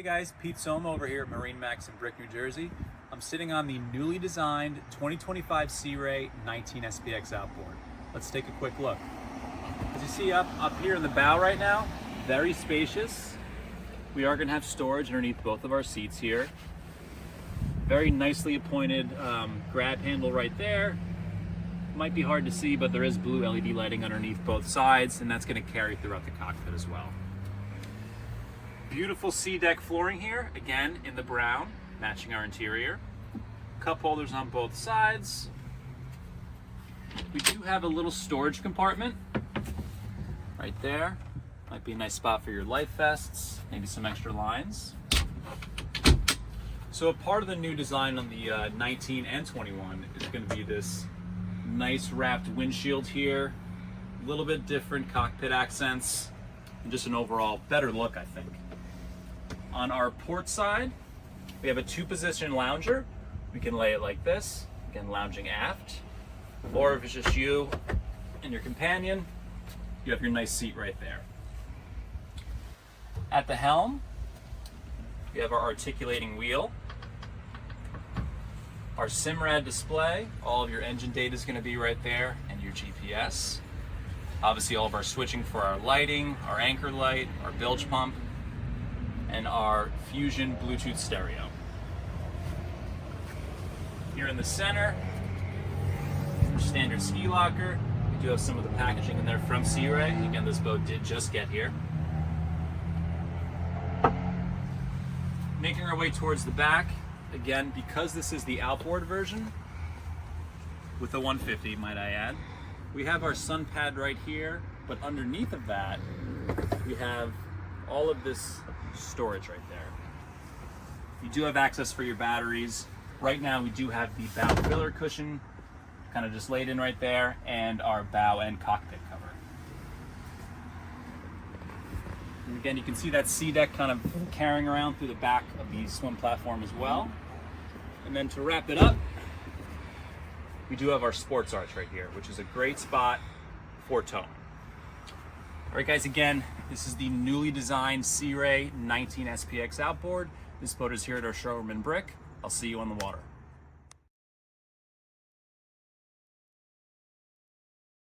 Hey guys, Pete Soma over here at MarineMax in Brick, New Jersey. I'm sitting on the newly designed 2025 Sea Ray 19 SPX Outboard. Let's take a quick look. As you see up here in the bow right now, very spacious. We are going to have storage underneath both of our seats here. Very nicely appointed grab handle right there. Might be hard to see, but there is blue LED lighting underneath both sides, and that's going to carry throughout the cockpit as well. Beautiful sea deck flooring here, again in the brown, matching our interior. Cup holders on both sides. We do have a little storage compartment right there. Might be a nice spot for your life vests, maybe some extra lines. So a part of the new design on the 19 and 21 is going to be this nice wrapped windshield here. A little bit different cockpit accents, and just an overall better look, I think. On our port side, we have a 2-position lounger. We can lay it like this, again lounging aft. Or if it's just you and your companion, you have your nice seat right there. At the helm, we have our articulating wheel. Our SIMRAD display, all of your engine data is going to be right there, and your GPS. Obviously all of our switching for our lighting, our anchor light, our bilge pump, and our Fusion Bluetooth stereo. Here in the center, our standard ski locker. We do have some of the packaging in there from Sea Ray. Again, this boat did just get here. Making our way towards the back, again, because this is the outboard version, with the 150, might I add, we have our sun pad right here, but underneath of that, we have all of this storage right there. You do have access for your batteries. Right now we do have the bow filler cushion kind of just laid in right there, and our bow and cockpit cover. And again, you can see that sea deck kind of carrying around through the back of the swim platform as well. And then to wrap it up, we do have our sports arch right here, which is a great spot for towing. All right guys, again, this is the newly designed Sea Ray 19 SPX Outboard. This boat is here at our showroom in Brick. I'll see you on the water.